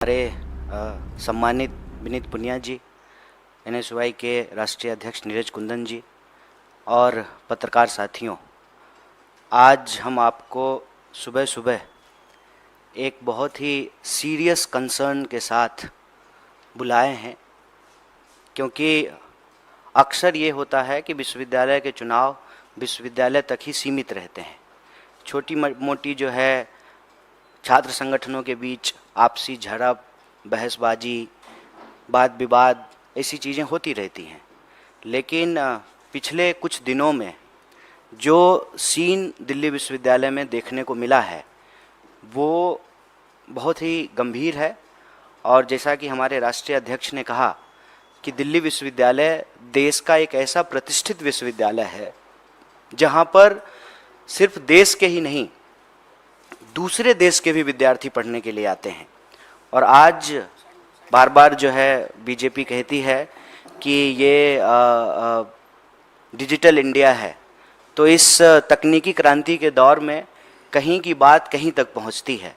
हमारे सम्मानित विनीत पुनिया जी, एनएसयूआई के राष्ट्रीय अध्यक्ष नीरज कुंदन जी और पत्रकार साथियों, आज हम आपको सुबह सुबह एक बहुत ही सीरियस कंसर्न के साथ बुलाए हैं, क्योंकि अक्सर ये होता है कि विश्वविद्यालय के चुनाव विश्वविद्यालय तक ही सीमित रहते हैं। छोटी मोटी जो है छात्र संगठनों के बीच आपसी झड़प, बहसबाजी, वाद विवाद, ऐसी चीज़ें होती रहती हैं। लेकिन पिछले कुछ दिनों में जो सीन दिल्ली विश्वविद्यालय में देखने को मिला है वो बहुत ही गंभीर है। और जैसा कि हमारे राष्ट्रीय अध्यक्ष ने कहा कि दिल्ली विश्वविद्यालय देश का एक ऐसा प्रतिष्ठित विश्वविद्यालय है जहाँ पर सिर्फ देश के ही नहीं, दूसरे देश के भी विद्यार्थी पढ़ने के लिए आते हैं। और आज बार बार जो है बीजेपी कहती है कि ये डिजिटल इंडिया है, तो इस तकनीकी क्रांति के दौर में कहीं की बात कहीं तक पहुंचती है।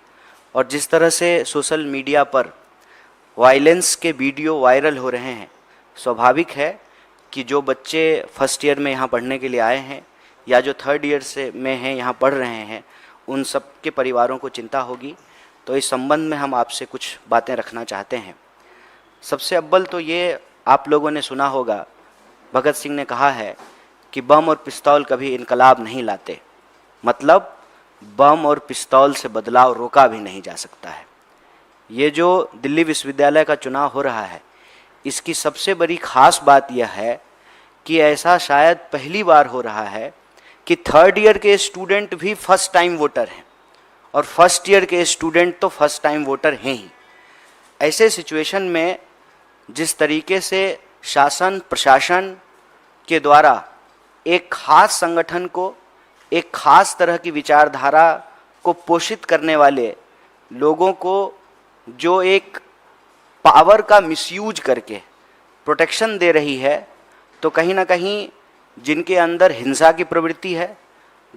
और जिस तरह से सोशल मीडिया पर वायलेंस के वीडियो वायरल हो रहे हैं, स्वाभाविक है कि जो बच्चे फर्स्ट ईयर में यहाँ पढ़ने के लिए आए हैं या जो थर्ड ईयर से में हैं यहाँ पढ़ रहे हैं, उन सब के परिवारों को चिंता होगी। तो इस संबंध में हम आपसे कुछ बातें रखना चाहते हैं। सबसे अव्वल तो ये आप लोगों ने सुना होगा, भगत सिंह ने कहा है कि बम और पिस्तौल कभी इनकलाब नहीं लाते, मतलब बम और पिस्तौल से बदलाव रोका भी नहीं जा सकता है। ये जो दिल्ली विश्वविद्यालय का चुनाव हो रहा है, इसकी सबसे बड़ी खास बात यह है कि ऐसा शायद पहली बार हो रहा है कि थर्ड ईयर के स्टूडेंट भी फर्स्ट टाइम वोटर हैं और फर्स्ट ईयर के स्टूडेंट तो फर्स्ट टाइम वोटर हैं ही। ऐसे सिचुएशन में जिस तरीके से शासन प्रशासन के द्वारा एक खास संगठन को, एक खास तरह की विचारधारा को पोषित करने वाले लोगों को जो एक पावर का मिसयूज करके प्रोटेक्शन दे रही है, तो कहीं ना कहीं जिनके अंदर हिंसा की प्रवृत्ति है,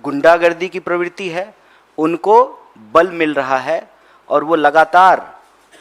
गुंडागर्दी की प्रवृत्ति है, उनको बल मिल रहा है। और वो लगातार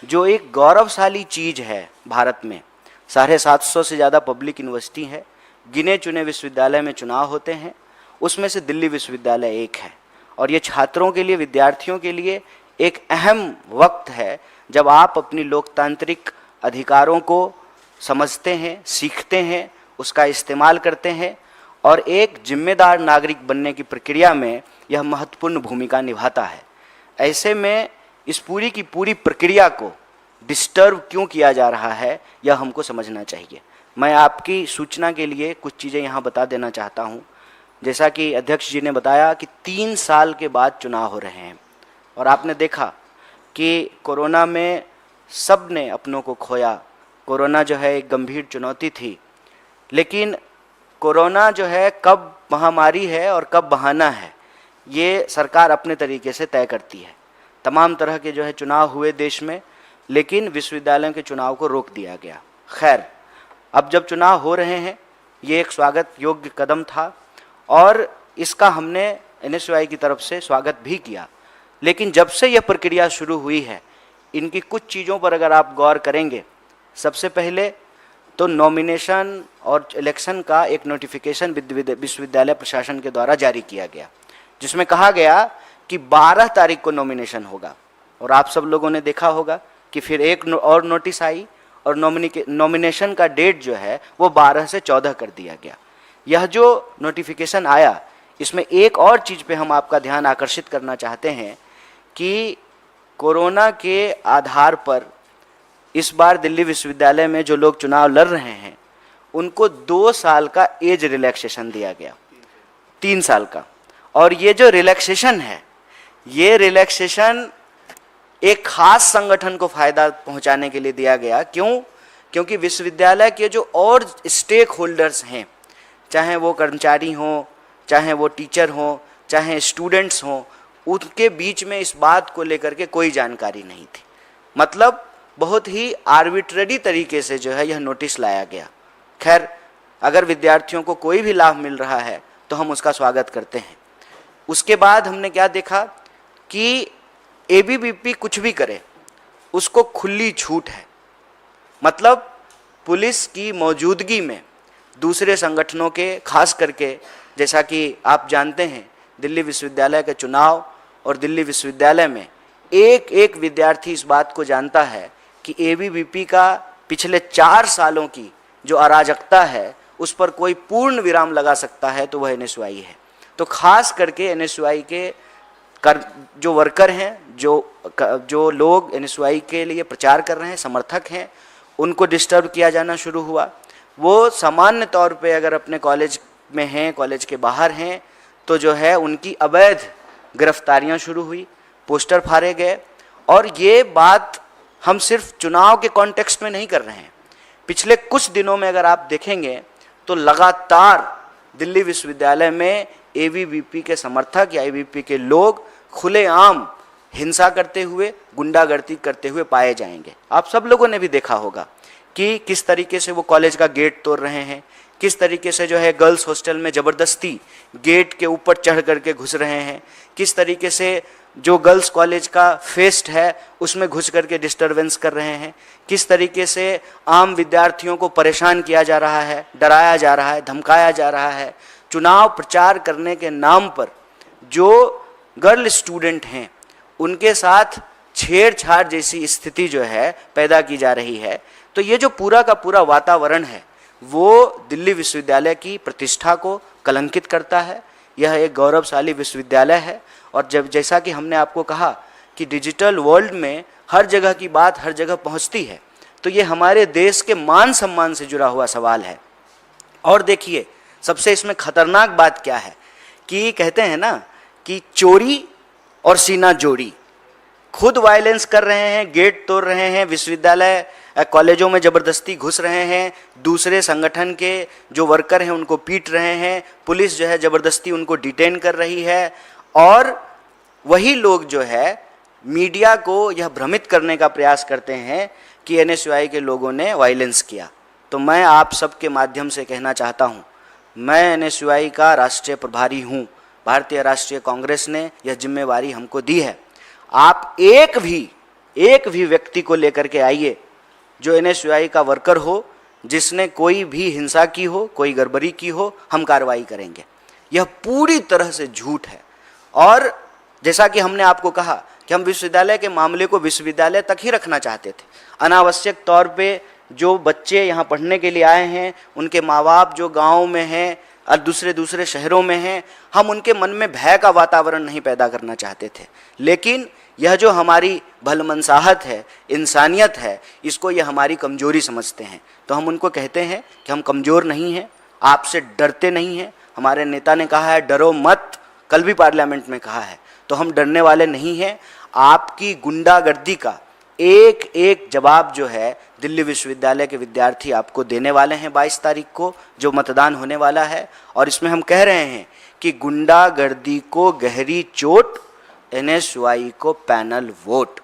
जो एक गौरवशाली चीज़ है भारत में, 750 से ज़्यादा पब्लिक यूनिवर्सिटी है, गिने चुने विश्वविद्यालय में चुनाव होते हैं, उसमें से दिल्ली विश्वविद्यालय एक है। और ये छात्रों के लिए, विद्यार्थियों के लिए एक अहम वक्त है जब आप अपनी लोकतांत्रिक अधिकारों को समझते हैं, सीखते हैं, उसका इस्तेमाल करते हैं और एक जिम्मेदार नागरिक बनने की प्रक्रिया में यह महत्वपूर्ण भूमिका निभाता है। ऐसे में इस पूरी की पूरी प्रक्रिया को डिस्टर्ब क्यों किया जा रहा है, यह हमको समझना चाहिए। मैं आपकी सूचना के लिए कुछ चीज़ें यहाँ बता देना चाहता हूँ। जैसा कि अध्यक्ष जी ने बताया कि 3 साल के बाद चुनाव हो रहे हैं और आपने देखा कि कोरोना में सब ने अपनों को खोया। कोरोना जो है एक गंभीर चुनौती थी, लेकिन कोरोना जो है कब महामारी है और कब बहाना है, ये सरकार अपने तरीके से तय करती है। तमाम तरह के जो है चुनाव हुए देश में, लेकिन विश्वविद्यालयों के चुनाव को रोक दिया गया। खैर, अब जब चुनाव हो रहे हैं, ये एक स्वागत योग्य कदम था और इसका हमने एनएसयूआई की तरफ से स्वागत भी किया। लेकिन जब से यह प्रक्रिया शुरू हुई है, इनकी कुछ चीज़ों पर अगर आप गौर करेंगे, सबसे पहले तो नॉमिनेशन और इलेक्शन का एक नोटिफिकेशन विश्वविद्यालय प्रशासन के द्वारा जारी किया गया, जिसमें कहा गया कि 12 तारीख को नॉमिनेशन होगा। और आप सब लोगों ने देखा होगा कि फिर एक और नोटिस आई और नॉमिनेशन का डेट जो है वो 12 से 14 कर दिया गया। यह जो नोटिफिकेशन आया, इसमें एक और चीज़ पे हम आपका ध्यान आकर्षित करना चाहते हैं कि कोरोना के आधार पर इस बार दिल्ली विश्वविद्यालय में जो लोग चुनाव लड़ रहे हैं, उनको 2 साल का एज रिलैक्सेशन दिया गया, 3 साल का। और ये जो रिलैक्सेशन है, ये रिलैक्सेशन एक खास संगठन को फायदा पहुंचाने के लिए दिया गया। क्यों? क्योंकि विश्वविद्यालय के जो और स्टेक होल्डर्स हैं, चाहे वो कर्मचारी हों, चाहे वो टीचर हों, चाहे स्टूडेंट्स हों, उनके बीच में इस बात को लेकर के कोई जानकारी नहीं थी। मतलब बहुत ही आर्बिट्ररी तरीके से जो है यह नोटिस लाया गया। खैर, अगर विद्यार्थियों को कोई भी लाभ मिल रहा है तो हम उसका स्वागत करते हैं। उसके बाद हमने क्या देखा कि एबीवीपी कुछ भी करे, उसको खुली छूट है। मतलब पुलिस की मौजूदगी में दूसरे संगठनों के, खास करके जैसा कि आप जानते हैं दिल्ली विश्वविद्यालय के चुनाव और दिल्ली विश्वविद्यालय में एक एक विद्यार्थी इस बात को जानता है कि एबीवीपी का पिछले 4 सालों की जो अराजकता है उस पर कोई पूर्ण विराम लगा सकता है तो वह एनएसयूआई है। तो खास करके एनएसयूआई के जो वर्कर हैं, जो लोग एनएसयूआई के लिए प्रचार कर रहे हैं, समर्थक हैं, उनको डिस्टर्ब किया जाना शुरू हुआ। वो सामान्य तौर पे अगर अपने कॉलेज में हैं, कॉलेज के बाहर हैं, तो जो है उनकी अवैध गिरफ्तारियां शुरू हुई, पोस्टर फाड़े गए। और ये बात हम सिर्फ चुनाव के कॉन्टेक्स्ट में नहीं कर रहे हैं। पिछले कुछ दिनों में अगर आप देखेंगे तो लगातार दिल्ली विश्वविद्यालय में एबीवीपी के समर्थक या एबीवीपी के लोग खुलेआम हिंसा करते हुए, गुंडागर्दी करते हुए पाए जाएंगे। आप सब लोगों ने भी देखा होगा कि किस तरीके से वो कॉलेज का गेट तोड़ रहे हैं, किस तरीके से जो है गर्ल्स हॉस्टल में ज़बरदस्ती गेट के ऊपर चढ़ करके घुस रहे हैं, किस तरीके से जो गर्ल्स कॉलेज का फेस्ट है उसमें घुस करके डिस्टरबेंस कर रहे हैं, किस तरीके से आम विद्यार्थियों को परेशान किया जा रहा है, डराया जा रहा है, धमकाया जा रहा है। चुनाव प्रचार करने के नाम पर जो गर्ल स्टूडेंट हैं उनके साथ छेड़छाड़ जैसी स्थिति जो है पैदा की जा रही है। तो ये जो पूरा का पूरा वातावरण है वो दिल्ली विश्वविद्यालय की प्रतिष्ठा को कलंकित करता है। यह एक गौरवशाली विश्वविद्यालय है और जब जैसा कि हमने आपको कहा कि डिजिटल वर्ल्ड में हर जगह की बात हर जगह पहुंचती है, तो ये हमारे देश के मान सम्मान से जुड़ा हुआ सवाल है। और देखिए सबसे इसमें खतरनाक बात क्या है कि कहते हैं ना कि चोरी और सीना जोड़ी, खुद वायलेंस कर रहे हैं, गेट तोड़ रहे हैं, विश्वविद्यालय कॉलेजों में ज़बरदस्ती घुस रहे हैं, दूसरे संगठन के जो वर्कर हैं उनको पीट रहे हैं, पुलिस जो है ज़बरदस्ती उनको डिटेन कर रही है। और वही लोग जो है मीडिया को यह भ्रमित करने का प्रयास करते हैं कि एनएसयूआई के लोगों ने वायलेंस किया। तो मैं आप सबके माध्यम से कहना चाहता हूँ, मैं एनएसयूआई का राष्ट्रीय प्रभारी हूँ, भारतीय राष्ट्रीय कांग्रेस ने यह जिम्मेवारी हमको दी है। आप एक भी व्यक्ति को लेकर के आइए जो एनएसयूआई का वर्कर हो, जिसने कोई भी हिंसा की हो, कोई गड़बड़ी की हो, हम कार्रवाई करेंगे। यह पूरी तरह से झूठ है। और जैसा कि हमने आपको कहा कि हम विश्वविद्यालय के मामले को विश्वविद्यालय तक ही रखना चाहते थे। अनावश्यक तौर पे जो बच्चे यहाँ पढ़ने के लिए आए हैं, उनके माँ बाप जो गाँव में हैं और दूसरे शहरों में हैं, हम उनके मन में भय का वातावरण नहीं पैदा करना चाहते थे। लेकिन यह जो हमारी भलमनसाहत है, इंसानियत है, इसको यह हमारी कमजोरी समझते हैं। तो हम उनको कहते हैं कि हम कमज़ोर नहीं हैं, आपसे डरते नहीं हैं। हमारे नेता ने कहा है डरो मत, कल भी पार्लियामेंट में कहा है, तो हम डरने वाले नहीं हैं। आपकी गुंडागर्दी का एक एक जवाब जो है दिल्ली विश्वविद्यालय के विद्यार्थी आपको देने वाले हैं 22 तारीख को जो मतदान होने वाला है। और इसमें हम कह रहे हैं कि गुंडागर्दी को गहरी चोट, एनएसयूआई को पैनल वोट।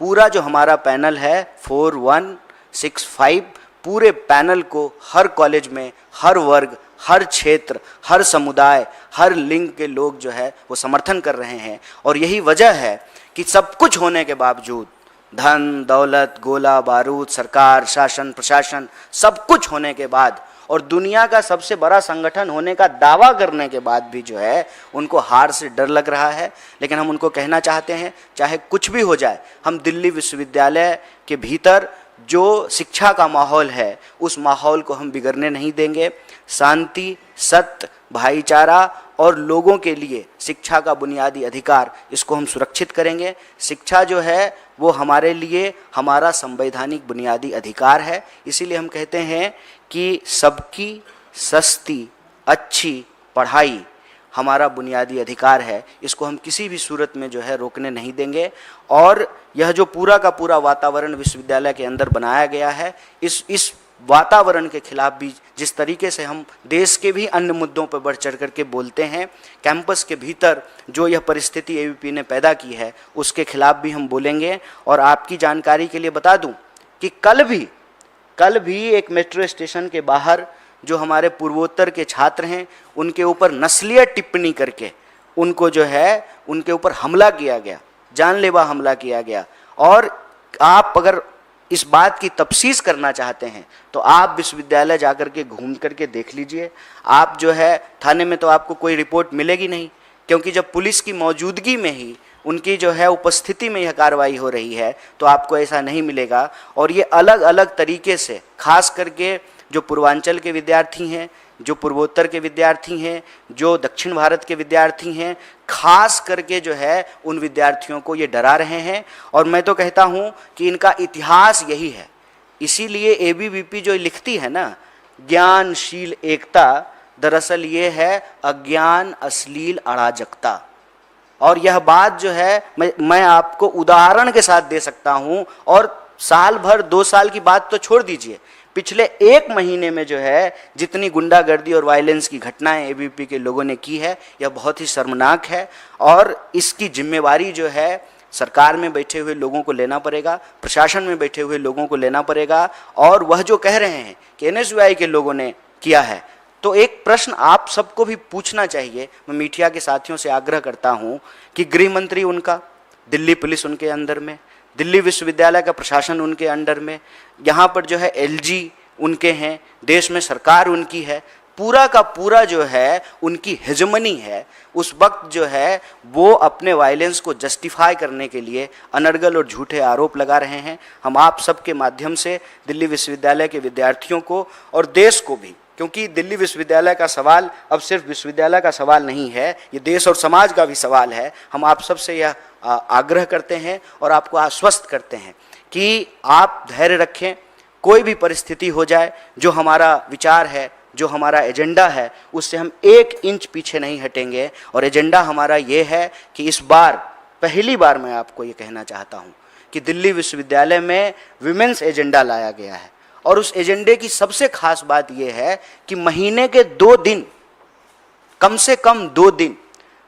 पूरा जो हमारा पैनल है 4165, पूरे पैनल को हर कॉलेज में, हर वर्ग, हर क्षेत्र, हर समुदाय, हर लिंग के लोग जो है वो समर्थन कर रहे हैं। और यही वजह है कि सब कुछ होने के बावजूद, धन दौलत, गोला बारूद, सरकार, शासन, प्रशासन, सब कुछ होने के बाद और दुनिया का सबसे बड़ा संगठन होने का दावा करने के बाद भी जो है उनको हार से डर लग रहा है। लेकिन हम उनको कहना चाहते हैं चाहे कुछ भी हो जाए, हम दिल्ली विश्वविद्यालय के भीतर जो शिक्षा का माहौल है उस माहौल को हम बिगड़ने नहीं देंगे। शांति, सत्य, भाईचारा और लोगों के लिए शिक्षा का बुनियादी अधिकार, इसको हम सुरक्षित करेंगे। शिक्षा जो है वो हमारे लिए हमारा संवैधानिक बुनियादी अधिकार है। इसीलिए हम कहते हैं कि सबकी सस्ती अच्छी पढ़ाई हमारा बुनियादी अधिकार है। इसको हम किसी भी सूरत में जो है रोकने नहीं देंगे। और यह जो पूरा का पूरा वातावरण विश्वविद्यालय के अंदर बनाया गया है, इस वातावरण के खिलाफ भी जिस तरीके से हम देश के भी अन्य मुद्दों पर बढ़ चढ़ करके बोलते हैं, कैंपस के भीतर जो यह परिस्थिति एबीवीपी ने पैदा की है उसके खिलाफ भी हम बोलेंगे। और आपकी जानकारी के लिए बता दूं कि कल भी एक मेट्रो स्टेशन के बाहर जो हमारे पूर्वोत्तर के छात्र हैं उनके ऊपर नस्लीय टिप्पणी करके उनको जो है उनके ऊपर हमला किया गया, जानलेवा हमला किया गया। और आप अगर इस बात की तफ्सीस करना चाहते हैं तो आप विश्वविद्यालय जाकर के घूम करके देख लीजिए। आप जो है थाने में तो आपको कोई रिपोर्ट मिलेगी नहीं, क्योंकि जब पुलिस की मौजूदगी में ही, उनकी जो है उपस्थिति में यह कार्रवाई हो रही है, तो आपको ऐसा नहीं मिलेगा। और ये अलग अलग तरीके से, खास करके जो पूर्वांचल के विद्यार्थी हैं, जो पूर्वोत्तर के विद्यार्थी हैं, जो दक्षिण भारत के विद्यार्थी हैं, खास करके जो है उन विद्यार्थियों को ये डरा रहे हैं। और मैं तो कहता हूँ कि इनका इतिहास यही है। इसीलिए एबीवीपी जो लिखती है ना, ज्ञानशील एकता, दरअसल ये है अज्ञान अश्लील अराजकता। और यह बात जो है मैं आपको उदाहरण के साथ दे सकता हूँ। और साल भर 2 साल की बात तो छोड़ दीजिए, पिछले 1 महीने में जो है जितनी गुंडागर्दी और वायलेंस की घटनाएं एबीवीपी के लोगों ने की है, यह बहुत ही शर्मनाक है। और इसकी जिम्मेवारी जो है सरकार में बैठे हुए लोगों को लेना पड़ेगा, प्रशासन में बैठे हुए लोगों को लेना पड़ेगा। और वह जो कह रहे हैं कि एनएसयूआई के लोगों ने किया है, तो एक प्रश्न आप सबको भी पूछना चाहिए। मैं मीडिया के साथियों से आग्रह करता हूं कि गृह मंत्री उनका, दिल्ली पुलिस उनके अंदर में, दिल्ली विश्वविद्यालय का प्रशासन उनके अंडर में, यहाँ पर जो है एलजी उनके हैं, देश में सरकार उनकी है, पूरा का पूरा जो है उनकी हेजमनी है। उस वक्त जो है वो अपने वायलेंस को जस्टिफाई करने के लिए अनर्गल और झूठे आरोप लगा रहे हैं। हम आप सबके माध्यम से दिल्ली विश्वविद्यालय के विद्यार्थियों को और देश को भी, क्योंकि दिल्ली विश्वविद्यालय का सवाल अब सिर्फ विश्वविद्यालय का सवाल नहीं है, ये देश और समाज का भी सवाल है। हम आप सबसे यह आग्रह करते हैं और आपको आश्वस्त करते हैं कि आप धैर्य रखें। कोई भी परिस्थिति हो जाए, जो हमारा विचार है, जो हमारा एजेंडा है, उससे हम 1 इंच पीछे नहीं हटेंगे। और एजेंडा हमारा ये है कि इस बार पहली बार मैं आपको ये कहना चाहता हूँ कि दिल्ली विश्वविद्यालय में विमेंस एजेंडा लाया गया है। और उस एजेंडे की सबसे खास बात यह है कि महीने के 2 दिन, कम से कम 2 दिन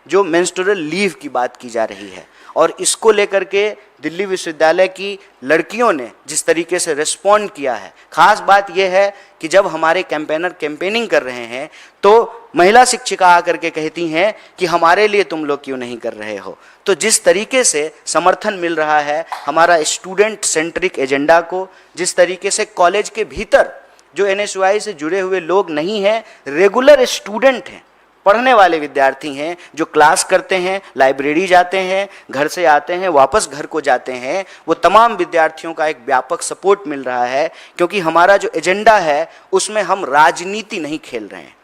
जो मेंस्ट्रुअल लीव की बात की जा रही है, और इसको लेकर के दिल्ली विश्वविद्यालय की लड़कियों ने जिस तरीके से रिस्पॉन्ड किया है। खास बात यह है कि जब हमारे कैंपेनर कैंपेनिंग कर रहे हैं तो महिला शिक्षिका आकर के कहती हैं कि हमारे लिए तुम लोग क्यों नहीं कर रहे हो। तो जिस तरीके से समर्थन मिल रहा है हमारा स्टूडेंट सेंट्रिक एजेंडा को, जिस तरीके से कॉलेज के भीतर जो एनएसयूआई से जुड़े हुए लोग नहीं हैं, रेगुलर स्टूडेंट हैं, पढ़ने वाले विद्यार्थी हैं, जो क्लास करते हैं, लाइब्रेरी जाते हैं, घर से आते हैं, वापस घर को जाते हैं, वो तमाम विद्यार्थियों का एक व्यापक सपोर्ट मिल रहा है। क्योंकि हमारा जो एजेंडा है उसमें हम राजनीति नहीं खेल रहे हैं।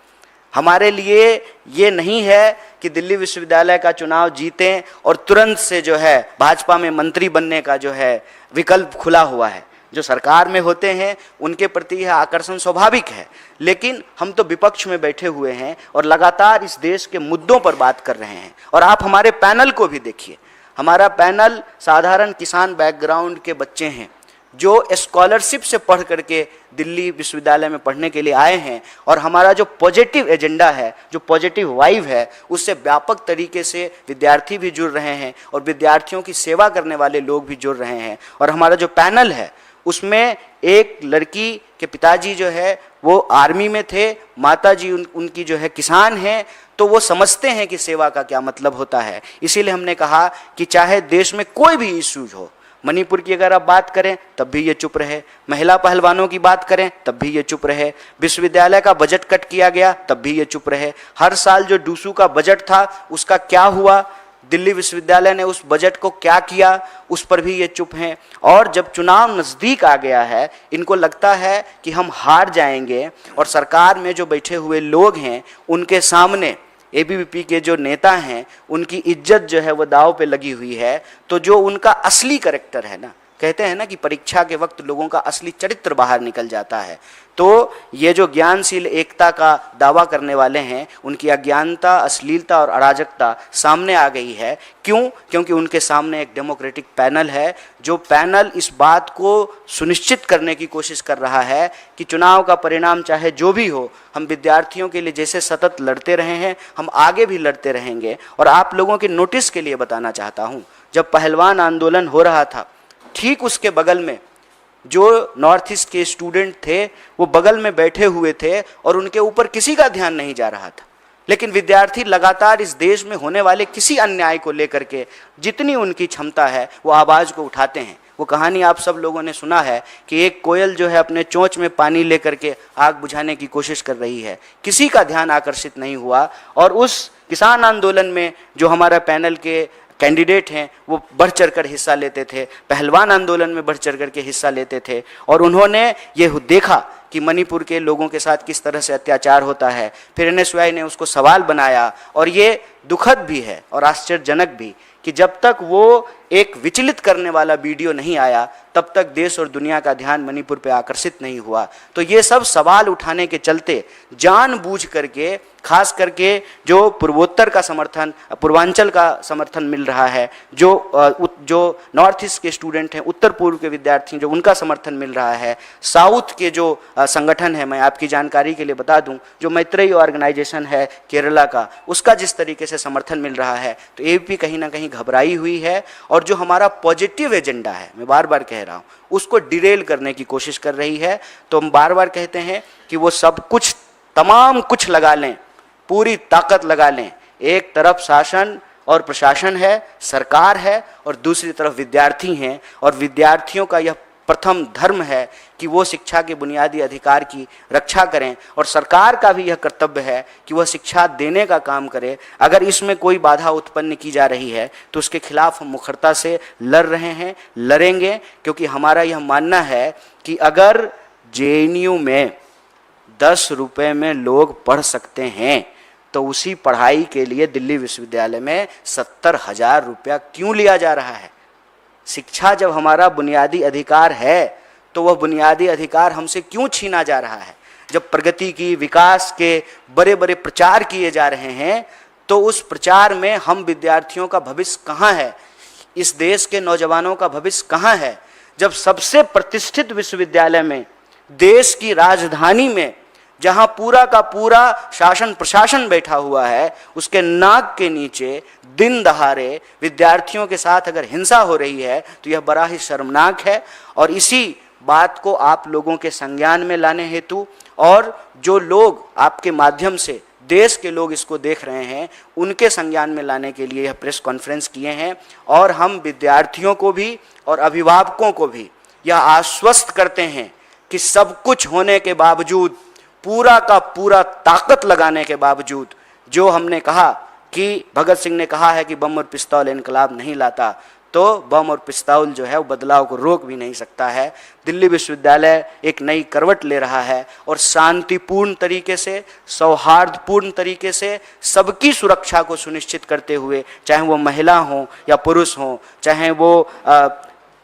हमारे लिए ये नहीं है कि दिल्ली विश्वविद्यालय का चुनाव जीतें और तुरंत से जो है भाजपा में मंत्री बनने का जो है विकल्प खुला हुआ है। जो सरकार में होते हैं उनके प्रति यह आकर्षण स्वाभाविक है, लेकिन हम तो विपक्ष में बैठे हुए हैं और लगातार इस देश के मुद्दों पर बात कर रहे हैं। और आप हमारे पैनल को भी देखिए, हमारा पैनल साधारण किसान बैकग्राउंड के बच्चे हैं जो स्कॉलरशिप से पढ़ करके दिल्ली विश्वविद्यालय में पढ़ने के लिए आए हैं। और हमारा जो पॉजिटिव एजेंडा है, जो पॉजिटिव वाइब है, उससे व्यापक तरीके से विद्यार्थी भी जुड़ रहे हैं और विद्यार्थियों की सेवा करने वाले लोग भी जुड़ रहे हैं। और हमारा जो पैनल है उसमें एक लड़की के पिताजी जो है वो आर्मी में थे, माताजी उनकी जो है किसान हैं, तो वो समझते हैं कि सेवा का क्या मतलब होता है। इसीलिए हमने कहा कि चाहे देश में कोई भी इश्यूज हो, मणिपुर की अगर आप बात करें तब भी ये चुप रहे, महिला पहलवानों की बात करें तब भी ये चुप रहे, विश्वविद्यालय का बजट कट किया गया तब भी ये चुप रहे, हर साल जो डूसू का बजट था उसका क्या हुआ, दिल्ली विश्वविद्यालय ने उस बजट को क्या किया, उस पर भी ये चुप हैं। और जब चुनाव नज़दीक आ गया है, इनको लगता है कि हम हार जाएंगे और सरकार में जो बैठे हुए लोग हैं उनके सामने एबीवीपी के जो नेता हैं उनकी इज्जत जो है वो दांव पे लगी हुई है। तो जो उनका असली कैरेक्टर है ना, कहते हैं ना कि परीक्षा के वक्त लोगों का असली चरित्र बाहर निकल जाता है, तो ये जो ज्ञानशील एकता का दावा करने वाले हैं उनकी अज्ञानता, अश्लीलता और अराजकता सामने आ गई है। क्यों? क्योंकि उनके सामने एक डेमोक्रेटिक पैनल है, जो पैनल इस बात को सुनिश्चित करने की कोशिश कर रहा है कि चुनाव का परिणाम चाहे जो भी हो, हम विद्यार्थियों के लिए जैसे सतत लड़ते रहे हैं हम आगे भी लड़ते रहेंगे। और आप लोगों के नोटिस के लिए बताना चाहता हूँ, जब पहलवान आंदोलन हो रहा था ठीक उसके बगल में जो नॉर्थ ईस्ट के स्टूडेंट थे वो बगल में बैठे हुए थे और उनके ऊपर किसी का ध्यान नहीं जा रहा था। लेकिन विद्यार्थी लगातार इस देश में होने वाले किसी अन्याय को लेकर के जितनी उनकी क्षमता है वो आवाज़ को उठाते हैं। वो कहानी आप सब लोगों ने सुना है कि एक कोयल जो है अपने चोंच में पानी लेकर के आग बुझाने की कोशिश कर रही है, किसी का ध्यान आकर्षित नहीं हुआ। और उस किसान आंदोलन में जो हमारा पैनल के कैंडिडेट हैं वो बढ़ चढ़ कर हिस्सा लेते थे, पहलवान आंदोलन में बढ़ चढ़ कर के हिस्सा लेते थे, और उन्होंने ये देखा कि मणिपुर के लोगों के साथ किस तरह से अत्याचार होता है। फिर NSY ने उसको सवाल बनाया, और ये दुखद भी है और आश्चर्यजनक भी कि जब तक वो एक विचलित करने वाला वीडियो नहीं आया तब तक देश और दुनिया का ध्यान मणिपुर पे आकर्षित नहीं हुआ। तो ये सब सवाल उठाने के चलते जानबूझ करके, खास करके जो पूर्वोत्तर का समर्थन, पूर्वांचल का समर्थन मिल रहा है, जो नॉर्थ ईस्ट के स्टूडेंट हैं, उत्तर पूर्व के विद्यार्थी जो उनका समर्थन मिल रहा है, साउथ के जो संगठन है, मैं आपकी जानकारी के लिए बता दूं, जो मैत्रेयी ऑर्गेनाइजेशन है केरला का, उसका जिस तरीके से समर्थन मिल रहा है, तो AVP कहीं ना कहीं घबराई हुई है। और जो हमारा पॉजिटिव एजेंडा है, मैं बार बार कह रहा हूं, उसको डिरेल करने की कोशिश कर रही है। तो हम बार बार कहते हैं कि वो सब कुछ, तमाम कुछ लगा लें, पूरी ताकत लगा लें। एक तरफ शासन और प्रशासन है, सरकार है, और दूसरी तरफ विद्यार्थी हैं, और विद्यार्थियों का यह प्रथम धर्म है कि वो शिक्षा के बुनियादी अधिकार की रक्षा करें, और सरकार का भी यह कर्तव्य है कि वह शिक्षा देने का काम करे। अगर इसमें कोई बाधा उत्पन्न की जा रही है तो उसके खिलाफ हम मुखरता से लड़ रहे हैं, लड़ेंगे, क्योंकि हमारा यह मानना है कि अगर JNU में 10 रुपये में लोग पढ़ सकते हैं तो उसी पढ़ाई के लिए दिल्ली विश्वविद्यालय में 70,000 रुपया क्यों लिया जा रहा है? शिक्षा जब हमारा बुनियादी अधिकार है तो वह बुनियादी अधिकार हमसे क्यों छीना जा रहा है? जब प्रगति की, विकास के बड़े बड़े प्रचार किए जा रहे हैं तो उस प्रचार में हम विद्यार्थियों का भविष्य कहाँ है? इस देश के नौजवानों का भविष्य कहाँ है? जब सबसे प्रतिष्ठित विश्वविद्यालय में, देश की राजधानी में, जहां पूरा का पूरा शासन प्रशासन बैठा हुआ है, उसके नाक के नीचे दिन दहाड़े विद्यार्थियों के साथ अगर हिंसा हो रही है तो यह बड़ा ही शर्मनाक है। और इसी बात को आप लोगों के संज्ञान में लाने हेतु, और जो लोग आपके माध्यम से, देश के लोग इसको देख रहे हैं, उनके संज्ञान में लाने के लिए यह प्रेस कॉन्फ्रेंस किए हैं। और हम विद्यार्थियों को भी और अभिभावकों को भी यह आश्वस्त करते हैं कि सब कुछ होने के बावजूद, पूरा का पूरा ताकत लगाने के बावजूद, जो हमने कहा कि भगत सिंह ने कहा है कि बम और पिस्तौल इनकलाब नहीं लाता, तो बम और पिस्तौल जो है वो बदलाव को रोक भी नहीं सकता है। दिल्ली विश्वविद्यालय एक नई करवट ले रहा है और शांतिपूर्ण तरीके से, सौहार्दपूर्ण तरीके से सबकी सुरक्षा को सुनिश्चित करते हुए, चाहे वो महिला हो या पुरुष हो, चाहे वो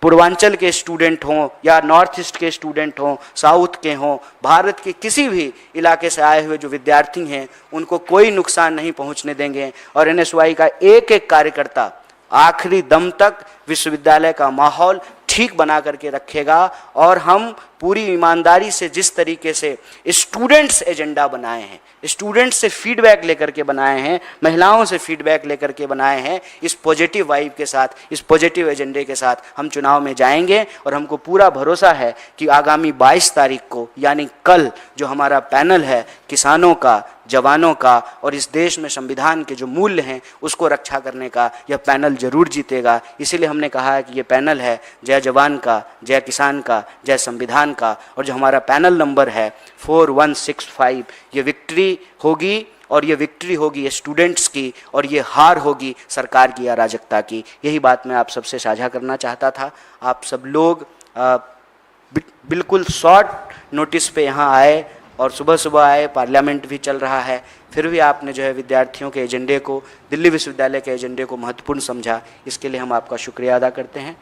पूर्वांचल के स्टूडेंट हों या नॉर्थ ईस्ट के स्टूडेंट हों, साउथ के हों, भारत के किसी भी इलाके से आए हुए जो विद्यार्थी हैं, उनको कोई नुकसान नहीं पहुंचने देंगे। और NSY का एक एक कार्यकर्ता आखिरी दम तक विश्वविद्यालय का माहौल ठीक बना करके रखेगा। और हम पूरी ईमानदारी से जिस तरीके से स्टूडेंट्स एजेंडा बनाए हैं, स्टूडेंट्स से फीडबैक लेकर के बनाए हैं, महिलाओं से फीडबैक लेकर के बनाए हैं, इस पॉजिटिव वाइब के साथ, इस पॉजिटिव एजेंडे के साथ हम चुनाव में जाएंगे। और हमको पूरा भरोसा है कि आगामी 22 तारीख को, यानी कल, जो हमारा पैनल है किसानों का, जवानों का और इस देश में संविधान के जो मूल्य हैं उसको रक्षा करने का, यह पैनल जरूर जीतेगा। इसीलिए हमने कहा है कि ये पैनल है जय जवान का, जय किसान का, जय संविधान का। और जो हमारा पैनल नंबर है 4165, ये विक्ट्री होगी, और ये विक्ट्री होगी ये स्टूडेंट्स की, और ये हार होगी सरकार की अराजकता की। यही बात मैं आप सबसे साझा करना चाहता था। आप सब लोग बिल्कुल शॉर्ट नोटिस पे यहाँ आए और सुबह सुबह आए, पार्लियामेंट भी चल रहा है, फिर भी आपने जो है विद्यार्थियों के एजेंडे को, दिल्ली विश्वविद्यालय के एजेंडे को महत्वपूर्ण समझा। इसके लिए हम आपका शुक्रिया अदा करते हैं।